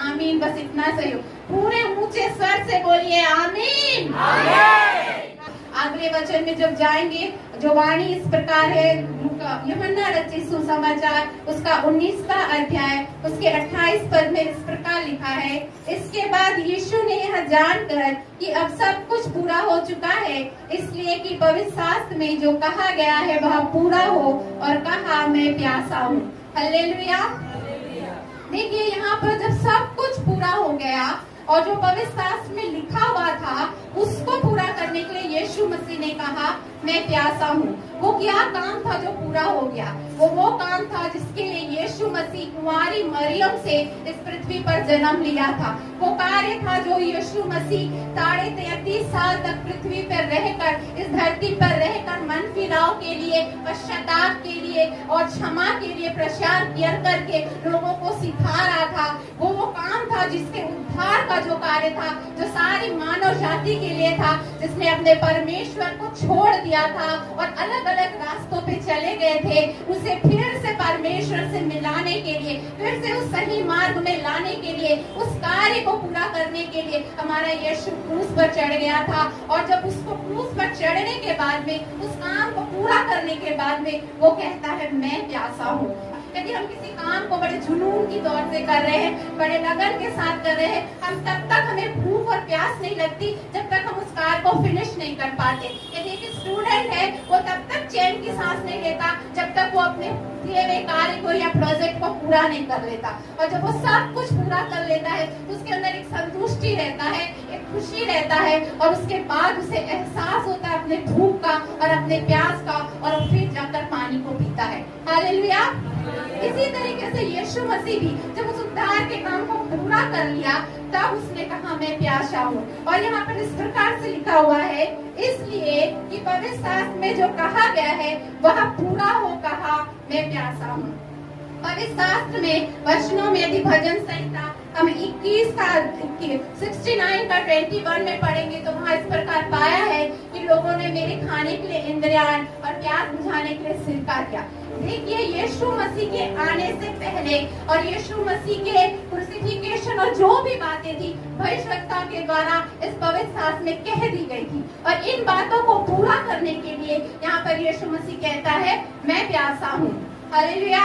आमीन। बस इतना सही हो, पूरे ऊंचे स्वर से बोलिए आमीन। अगले वचन में जब जाएंगे, जो वाणी इस प्रकार है, यूहन्ना रचित सुसमाचार उसका 19वां अध्याय उसके 28 पद में इस प्रकार लिखा है, इसके बाद यीशु ने यह जानकर कि अब सब कुछ पूरा हो चुका है, इसलिए कि पवित्र शास्त्र में जो कहा गया है वह पूरा हो, और कहा मैं प्यासा हूँ। हालेलुया। देखिए यहाँ पर जब सब कुछ पूरा हो गया और जो पवित्र शास्त्र में लिखा हुआ था उसको पूरा करने के लिए यीशु मसीह ने कहा मैं प्यासा हूँ। वो क्या काम था जो पूरा हो गया? वो काम था जिसके लिए यीशु मसीह कुंवारी मरियम से इस पृथ्वी पर जन्म लिया था। वो कार्य था जो यीशु मसीह 33.5 साल तक पृथ्वी पर रहकर, इस धरती पर रहकर मन फिराव के लिए, पश्चाताप के लिए और क्षमा के लिए प्रचार करके लोगों को सिखा रहा था। वो काम था जिसके उद्धार का जो कार्य था, जो सारी मानव जाति के लिए था, जिसने अपने परमेश्वर को छोड़ दिया था और अलग अलग रास्तों पे चले गए थे, उसे फिर से परमेश्वर से मिलाने के लिए, फिर से उस सही मार्ग में लाने के लिए, उस कार्य को पूरा करने के लिए हमारा यीशु क्रूस पर चढ़ गया था। और जब उसको क्रूस पर चढ़ने के बाद में, उस काम को पूरा करने के बाद में वो कहता है मैं प्यासा हूँ। यदि हम किसी काम को बड़े जुनून की तौर से कर रहे हैं, बड़े लगन के साथ कर रहे हैं, हम तब तक हमें भूख और प्यास नहीं लगती जब तक हम उस कार्य को फिनिश नहीं कर पाते। यदि एक स्टूडेंट है, वो तब तक चैन की सांस नहीं लेता जब तक वो अपने दिए हुए कार्य को या प्रोजेक्ट को पूरा नहीं कर लेता। और जब वो सब कुछ पूरा कर लेता है तो उसके अंदर एक संतुष्टि रहता है, एक खुशी रहता है, और उसके बाद उसे एहसास होता है अपने भूख का और अपने प्यास का, और फिर जाकर पानी को पीता है। हालेलुया। इसी तरीके से यीशु मसीह भी जब उस उद्धार के काम को पूरा कर लिया तब उसने कहा मैं प्यासा हूँ। और यहाँ पर इस प्रकार से लिखा हुआ है, इसलिए कि पवित्र शास्त्र में जो कहा गया है वह पूरा हो, कहा मैं प्यासा हूँ। पवित्र शास्त्र में वचनों में यदि भजन संहिता हम 69 का 21 में पढ़ेंगे तो वहाँ इस प्रकार पाया है कि लोगों ने मेरे खाने के लिए इंद्रियान और प्यास बुझाने के लिए सिरका किया। देखिए यीशु मसीह के आने से पहले और यीशु मसीह के क्रूसिफिकेशन और जो भी बातें थी भविष्यवक्ता के द्वारा इस पवित्र शास्त्र में कह दी गई थी, और इन बातों को पूरा करने के लिए यहाँ पर यीशु मसीह कहता है मैं प्यासा हूँ। हालेलुया।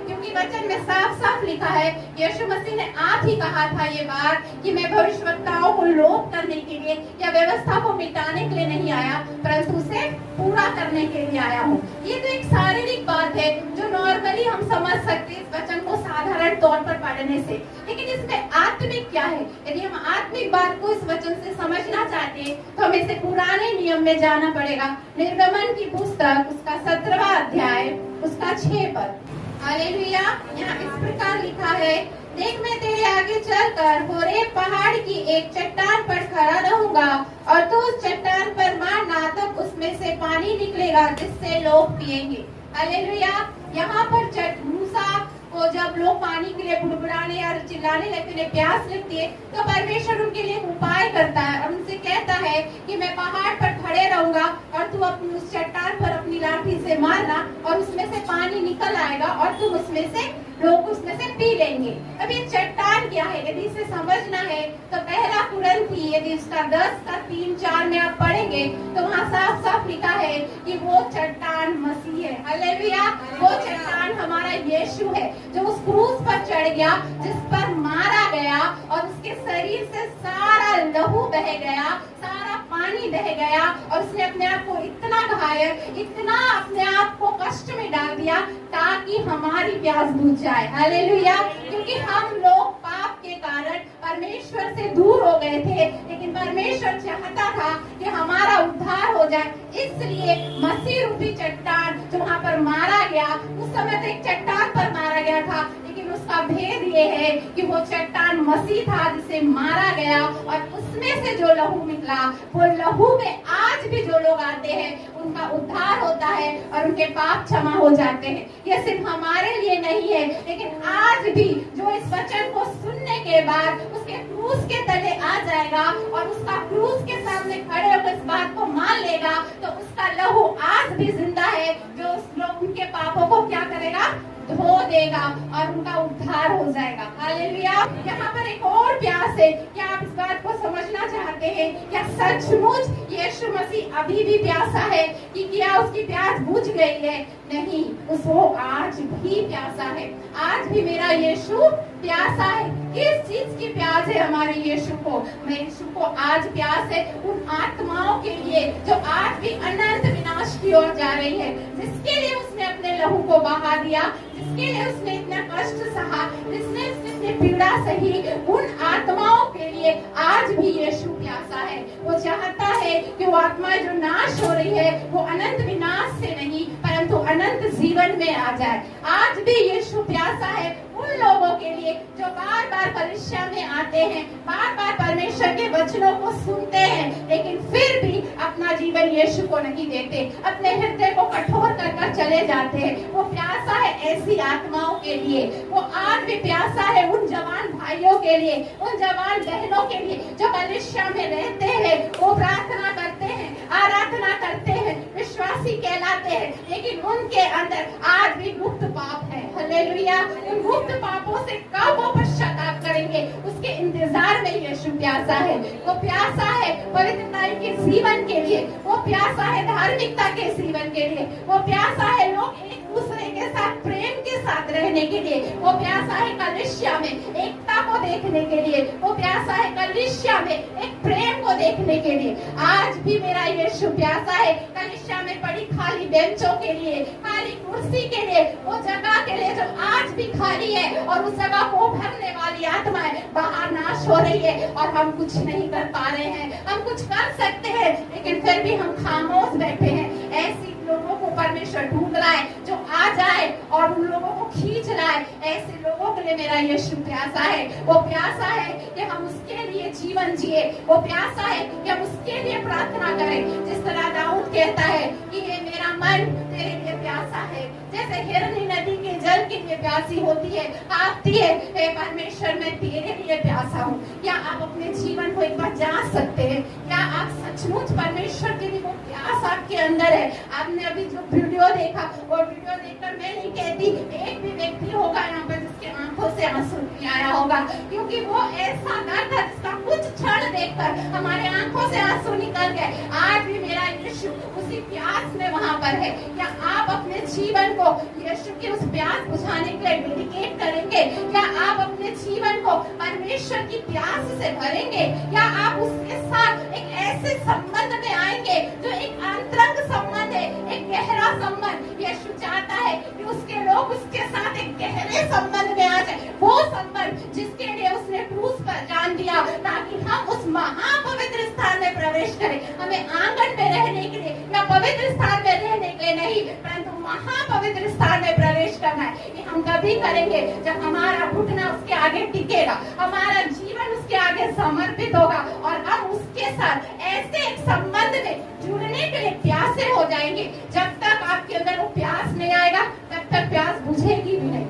क्योंकि वचन में साफ साफ लिखा है, यीशु मसीह ने आप ही कहा था ये बात कि मैं भविष्यवक्ताओं को लोप करने के लिए या व्यवस्था को मिटाने के लिए नहीं आया, परंतु उसे पूरा करने के लिए आया हूँ। ये तो एक शारीरिक बात है जो नॉर्मली हम समझ सकते हैं इस वचन को साधारण तौर पर पढ़ने से, लेकिन इसमें आत्मिक क्या है? यदि हम आत्मिक बात को इस वचन से समझना चाहते हैं तो हमें इसे पुराने नियम में जाना पड़ेगा। निर्गमन की पुस्तक उसका 17वां अध्याय उसका 6 पद। हालेलुया। यहाँ इस प्रकार लिखा है, देख मैं तेरे आगे चलकर होरेब पहाड़ की एक चट्टान पर खड़ा रहूंगा और तू उस चट्टान पर मारना, तब उसमें से पानी निकलेगा जिससे लोग पिएंगे। हालेलुया। यहाँ पर मूसा को जब लोग पानी के लिए बुड़बुड़ाने या चिल्लाने लगते हैं, प्यास लगती है, तो परमेश्वर उनके लिए उपाय करता है और उनसे कहता है कि मैं पहाड़ पर खड़े रहूंगा और तू अपनी उस चट्टान पर अपनी लाठी से मारना और उसमें से पानी निकल आएगा और तुम उसमें से लोग उसमें से पी लेंगे। अब ये चट्टान क्या है? यदि इसे समझना है तो पहला कुरिन्थी यदि उसका 10 का 3-4 में आप पढ़ेंगे तो वहाँ साफ साफ लिखा है कि वो चट्टान मसीह है। हालेलुया। वो चट्टान हमारा यीशु है जो उस क्रूस पर चढ़ गया, जिस पर मारा गया और उसके शरीर से सारा लहू बह गया, सारा पानी बह गया, और उसने अपने आप को इतना घायल, इतना अपने आप को कष्ट में डाल दिया ताकि हमारी प्यास बुझ जाए। हालेलुया। क्योंकि हम लोग पाप के कारण परमेश्वर से दूर हो गए थे, लेकिन परमेश्वर चाहता था कि हमारा उद्धार हो जाए, इसलिए मसीह रूपी चट्टान जो वहाँ पर मारा गया, उस समय तो एक चट्टान पर मारा गया था, लेकिन उसका भेद ये है कि वो चट्टान मसीह था जिसे मारा गया, और उसमें से जो लहू निकला, वो लहू में आज भी जो लोग आते हैं उनका उद्धार होता है और उनके पाप क्षमा हो जाते हैं। ये सिर्फ हमारे लिए नहीं है, लेकिन आज भी जो इस वचन को सुनने के बाद उसके क्रूस के तले आ जाएगा और उसका क्रूस के सामने खड़े होकर इस बात को मान लेगा, तो उसका लहू आज भी जिंदा है जो उस लोग उनके पापों को क्या करेगा, धो देगा और उनका उद्धार हो जाएगा। हालेलुया। यहाँ पर एक और प्यास है। क्या आप इस बात को समझना चाहते हैं? क्या सचमुच यीशु मसीह अभी भी प्यासा है कि क्या उसकी प्यास बुझ गई है? नहीं, उसको आज भी प्यासा है। आज भी मेरा यीशु प्यासा है। किस चीज की प्यास है हमारे यीशु को? हमारे यीशु को आज प्यास है उन आत्माओं के लिए जो आज भी अनंत विनाश की ओर जा रही है, जिसके लिए उसने अपने लहू को बहा दिया, जिसके लिए उसने इतना कष्ट सहा, जिसने उसने पीड़ा सही, उन आत्माओं के लिए आज भी यीशु प्यासा है। वो चाहता है कि वो आत्माएं जो नाश हो रही है वो अनंत विनाश से नहीं परंतु अनंत जीवन में आ जाए। आज भी यीशु प्यासा है उन लोगों के लिए जो बार बार परीक्षा में आते हैं, बार बार परमेश्वर के वचनों को सुनते हैं, लेकिन फिर भी अपना जीवन यीशु को नहीं देते, अपने हृदय को कठोर कर चले जाते हैं। वो प्यासा है ऐसी आत्माओं के लिए। वो आज भी प्यासा है उन जवान भाइयों के लिए, उन जवान बहनों के लिए जो परीक्षा में रहते हैं, वो प्रार्थना करते हैं, आराधना करते हैं, विश्वासी कहलाते हैं, लेकिन उनके अंदर आज भी गुप्त पाप है। हालेलुया। उन गुप्त पापों से कब वो पश्चाताप करेंगे, उसके इंतजार में यीशु प्यासा है। वो प्यासा है पवित्रता के जीवन के लिए, वो प्यासा है धार्मिकता के जीवन के लिए, वो प्यासा है लोग एक दूसरे के साथ प्रेम के साथ रहने के लिए, वो प्यासा है कलीसिया में एकता को देखने के लिए, वो प्यासा है कलीसिया में एक प्रेम को देखने के लिए। आज भी मेरा यीशु प्यासा है कलीसिया में पड़ी खाली बेंचों के लिए, खाली कुर्सी के लिए, वो जगह के लिए जो आज भी खाली है और उस जगह को भरने वाली आत्माएं बाहर नाश हो रही है और हम कुछ नहीं कर पा रहे हैं। हम कुछ कर सकते हैं लेकिन फिर भी हम खामोश बैठे हैं। ऐसी लोगों को परमेश्वर ढूंढ रहा है जो आ जाए और उन लोगों को खींच लाए। ऐसे लोगों के लिए मेरा यीशु प्यासा है। वो प्यासा है कि हम उसके लिए जीवन जिए, वो प्यासा है कि हम उसके लिए प्रार्थना करें। जिस तरह दाऊद कहता है कि ये मेरा मन तेरे लिए प्यासा है, जैसे हिरनी नदी के जल के लिए प्यासी होती है, आपती है, हे परमेश्वर मैं तेरे लिए प्यासा हूँ। क्या आप अपने जीवन को एक बार जांच सकते हैं? क्या आप सचमुच परमेश्वर के लिए वो प्यास आपके अंदर है? आपने अभी जो वीडियो देखा, वो वीडियो देखकर मैं नहीं कहती एक भी व्यक्ति होगा यहाँ पर जिसके आंखों से आंसू नहीं आया होगा, क्योंकि वो ऐसा दर्द था जिसका कुछ क्षण देखकर हमारे आंखों से आंसू निकल गए। आज भी मेरा यीशु उसी प्यास में वहाँ पर है। क्या आप अपने जीवन को यीशु की उस प्यास बुझाने के लिए डेडिकेट करेंगे? क्या आप अपने जीवन को परमेश्वर की प्यास से भरेंगे? क्या आप उसके साथ एक ऐसे संबंध में आएंगे जो एक अंतरंग संबंध है, एक गहरा संबंध? यीशु चाहता है कि उसके लोग उसके साथ एक गहरे संबंध में आ जाए, वो संबंध जिसके लिए उसने क्रूस पर जान दिया ताकि हम उस महापवित्र स्थान में प्रवेश करें। हमें आंगन में रहने के लिए या पवित्र स्थान में रहने के लिए नहीं, परंतु महापवित्र स्थान में प्रवेश करना है। ये हम तभी करेंगे जब हमारा घुटना उसके आगे टिकेगा, हमारा जीवन उसके आगे समर्पित होगा और हम उसके साथ ऐसे एक संबंध में जुड़ने के लिए प्यासे हो जाएंगे। जब तक आपके अंदर वो प्यास नहीं आएगा तब तक प्यास बुझेगी भी नहीं।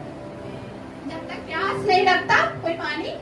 जब तक प्यास नहीं लगता कोई पानी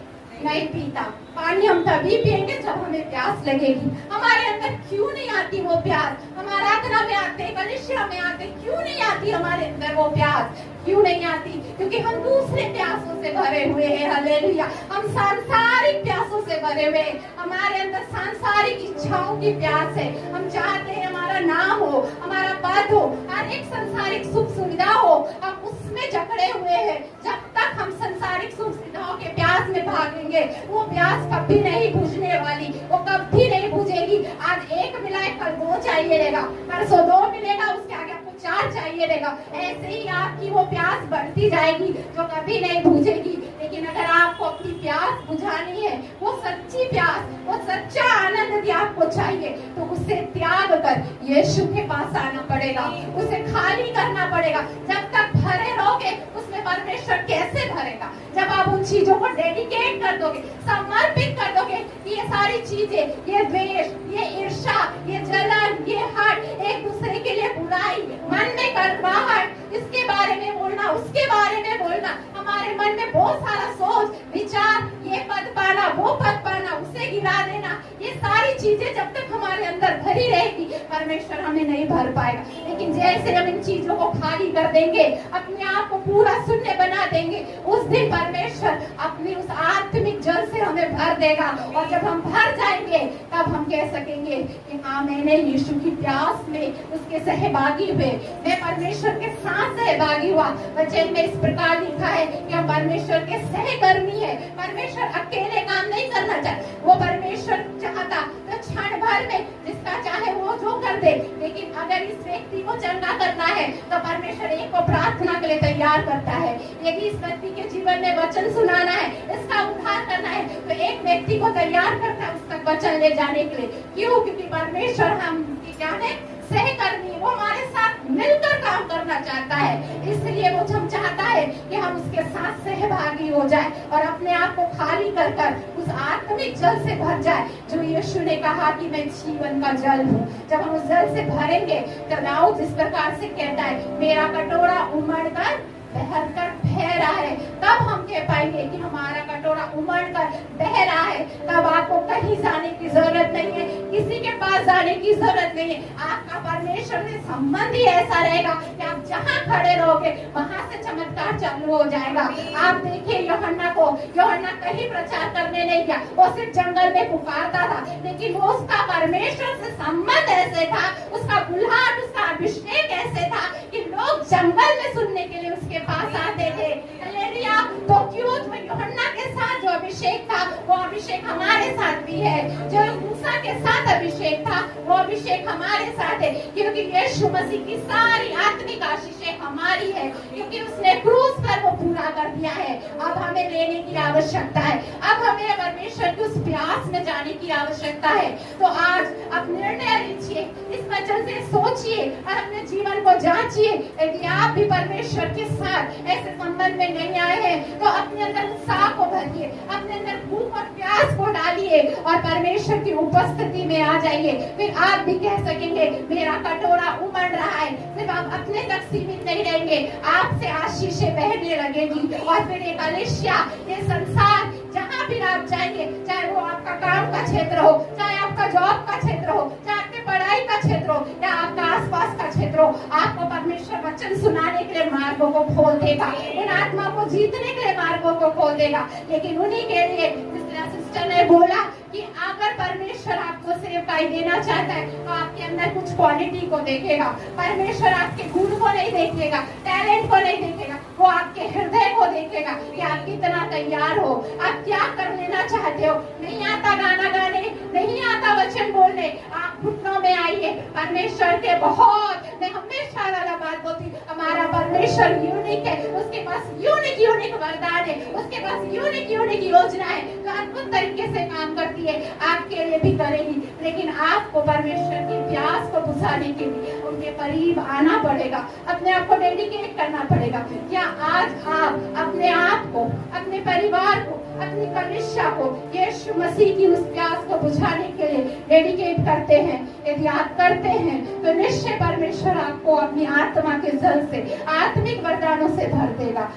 नहीं पीता। पानी हम तभी पिएंगे जब हमें प्यास लगेगी। हमारे अंदर क्यों नहीं आती वो प्यास? हम आराधना में आते, कलीसिया में आते, क्यों नहीं आती हमारे अंदर वो प्यास? क्यों नहीं आती? क्योंकि हम दूसरे प्यासों से भरे हुए हैं। हालेलुया। हम सांसारिक प्यासों से भरे हुए हैं। हमारे अंदर सांसारिक इच्छाओं की प्यास है। हम चाहते हैं हमारा नाम हो, हमारा पद हो, हर एक सांसारिक सुख सुविधा हो, हम उसमें जकड़े हुए हैं। जब तक हम सांसारिक सुख सुविधाओं के प्यास में भागेंगे वो प्यास कभी नहीं बुझने वाली, वो कभी नहीं बुझेगी। आज एक मिला है, कल दो चाहिए रहेगा, परसों दो मिलेगा, उसके आगे आपको चार चाहिए रहेगा। ऐसे ही आपकी वो प्यास बढ़ती जाएगी जो कभी नहीं बुझेगी। लेकिन अगर आपको अपनी प्यास बुझानी है, वो सच्ची प्यास, वो सच्चा आनंद यदि आपको चाहिए, तो उसे त्याग कर यीशु के पास आना पड़ेगा, उसे खाली करना पड़ेगा। जब तक भरे रहोगे उसमें परमेश्वर कैसे भरेगा? जब आप उन चीजों को डेडिकेट कर दोगे, समर्पित कर दोगे कि ये सारी चीजें, ये द्वेष, ये ईर्ष्या, ये जलन, ये हट, एक दूसरे के लिए बुराई, मन में कड़वाहट, इसके बारे में बोलना, उसके बारे में बोलना, हमारे मन में बहुत सारा सोच विचार, ये पद पाना, वो पद पाना, उसे गिरा देना, ये सारी चीजें जब तक हमारे अंदर भरी रहेगी परमेश्वर हमें नहीं भर पाएगा। लेकिन जैसे हम इन चीजों को खाली कर देंगे, अपने आप को पूरा शून्य बना देंगे, उस दिन परमेश्वर अपनी उस आत्मिक जल से हमें भर देगा। और जब हम भर जाएंगे तब हम कह सकेंगे कि हाँ, मैंने यीशु की प्यास में उसके सहभागी हुए, मैं परमेश्वर के साथ सहभागी हुआ। वचन में इस प्रकार लिखा है कि हम परमेश्वर के सहकर्मी है। परमेश्वर अकेले काम नहीं करना चाहता, वो परमेश्वर चाहता तो क्षण भर में जिसका चाहे वो जो कर दे, लेकिन अगर इस व्यक्ति को चंगा करना है तो परमेश्वर एक को प्रार्थना के लिए तैयार करता है। यदि इस व्यक्ति के जीवन में वचन सुनाना है, इसका उद्धार करना है, तो एक व्यक्ति को तैयार करता है उसका वचन ले जाने के लिए। क्यों? क्योंकि परमेश्वर हम क्या है, सहकर्मी, वो हमारे साथ मिलकर काम करना चाहता है। इसलिए वो हम चाहता है कि हम उसके साथ सहभागी हो जाए और अपने आप को खाली कर कर उस आत्मिक जल से भर जाए जो यीशु ने कहा कि मैं जीवन का जल हूँ। जब हम उस जल से भरेंगे तो दाऊद इस प्रकार से कहता है, मेरा कटोरा उमड़ कर बह कर बह रहा है। तब हम कह पाएंगे कि हमारा कटोरा उमड़ कर बह रहा है। तब आपको कहीं जाने की जरूरत नहीं है, किसी के पास जाने की जरूरत नहीं है। आपका परमेश्वर से संबंध ही ऐसा रहेगा कि आप जहाँ खड़े रहोगे वहां से चमत्कार चालू हो जाएगा। आप देखिए यूहन्ना को, यूहन्ना कहीं प्रचार करने नहीं गया, वो सिर्फ जंगल में पुकारता था, लेकिन वो उसका परमेश्वर से संबंध ऐसे था, उसका बुलाहट, उसका अभिषेक ऐसे था कि लोग जंगल में सुनने के लिए उसके पास आते थे। हालेलुया। तो क्यों जो यूहन्ना के साथ जो अभिषेक था वो अभिषेक हमारे साथ भी है, जो मूसा के साथ अभिषेक था वो अभिषेक हमारे साथ है, क्योंकि यीशु मसीह की सारी आत्मिक आशीषें हमारी है, क्योंकि उसने क्रूस पर वो पूरा कर दिया है। अब हमें लेने की आवश्यकता है, अब हमें परमेश्वर की उस प्यास में जाने की आवश्यकता है। तो आज अब निर्णय लीजिए, इस वचन से सोचिए और अपने जीवन को जांचिए। यदि आप भी परमेश्वर के साथ ऐसे संबंध में नहीं आए हैं तो अपने अंदर उत्साह को भरिए, अपने अंदर भूख और प्यास को डालिए और परमेश्वर की उपस्थिति में आ जाइए। फिर आप भी कह सकेंगे, मेरा कटोरा उमड़ रहा है। सिर्फ आप अपने तक सीमित नहीं रहेंगे, आपसे आशीषें बहने लगेगी और फिर एक कलीसिया, ये संसार जहाँ भी आप जाएंगे, चाहे वो आपका काम का क्षेत्र हो, चाहे आपका जॉब का क्षेत्र हो, चाहे आपकी पढ़ाई का क्षेत्र हो या आपका आसपास का क्षेत्र हो, आपको परमेश्वर वचन सुनाने के लिए मार्गों को खोल देगा, उन आत्मा को जीतने के लिए मार्गों को खोल देगा। लेकिन उन्हीं के लिए, जिस सिस्टर ने बोला कि अगर परमेश्वर आपको सेवकाई देना चाहता है तो आपके अंदर कुछ क्वालिटी को देखेगा। परमेश्वर आपके गुण को नहीं देखेगा, टैलेंट को नहीं देखेगा, वो आपके हृदय को देखेगा कि आप कितना तैयार हो, आप क्या कर लेना चाहते हो। नहीं आता गाना गाने, नहीं आता वचन बोलने, आप घुटनों में आइए परमेश्वर के। बहुत मैं हमेशा वाला बात बोलती, हमारा परमेश्वर यूनिक है, उसके पास यूनिक वरदान है, उसके पास यूनिक योजना है जो अद्भुत तरीके से काम करती है, आपके लिए भी करेगी। लेकिन आपको परमेश्वर की प्यास को बुझाने के लिए उनके करीब आना पड़ेगा, अपने आप को डेडिकेट करना पड़ेगा। क्या आज आप अपने आप को, अपने परिवार को, अपनी कलीसिया को यीशु मसीह की उस प्यास को बुझाने के लिए डेडिकेट करते हैं? यदि आप करते हैं तो निश्चय परमेश्वर आपको अपनी आत्मा के जल से, आत्मिक वरदानों से भर देगा।